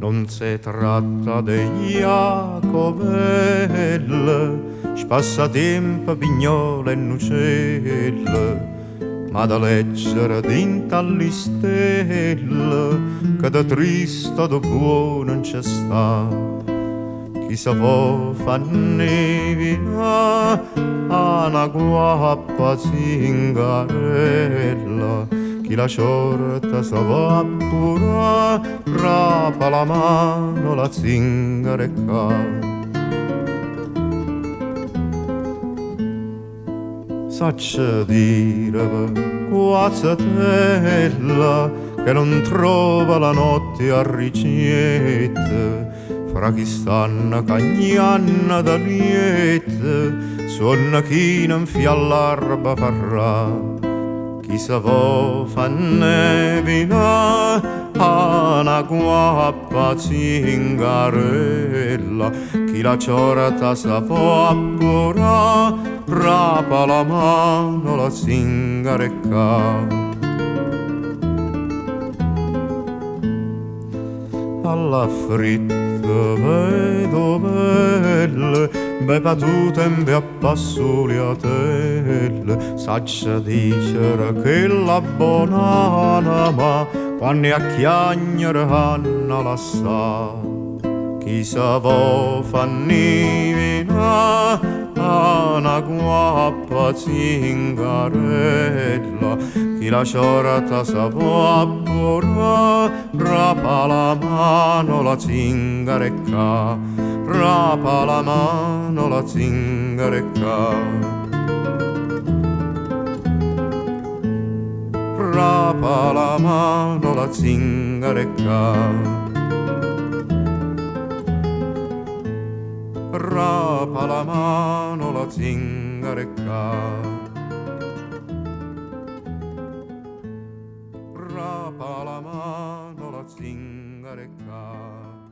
non si tratta di Jacobelle, spassatempo, pignole e nucelle, ma da leggere dinto alle stelle, che da triste da buono non c'è sta. Chi sa può fa nevina a una guappa zingarella, chi la sciorta sa va pura, rapa la mano la zingarecca. Saccia dire guazzatella che non trova la notte a ricette, fra chi stanno cagnanna da liette, suona chi non fia l'arba farà. Chi sa vo fa nevina a una guappa zingarella, chi la ciorata sa vo appura, rapa la mano la zingarecca. Alla fritta vedo belle, be patute in be a passuliatelle, saccia dicere che la bonana, ma quando a chiagnere hanno la sa. Chi sa vo fa nivina a una guappa zingarella, chi la sciorata sa vo appura, rapa la mano la zingarecca, rapa la mano la zingarecca, rapa la mano la zingarecca, rapa la mano la zingarecca, rapa la mano la zingarecca.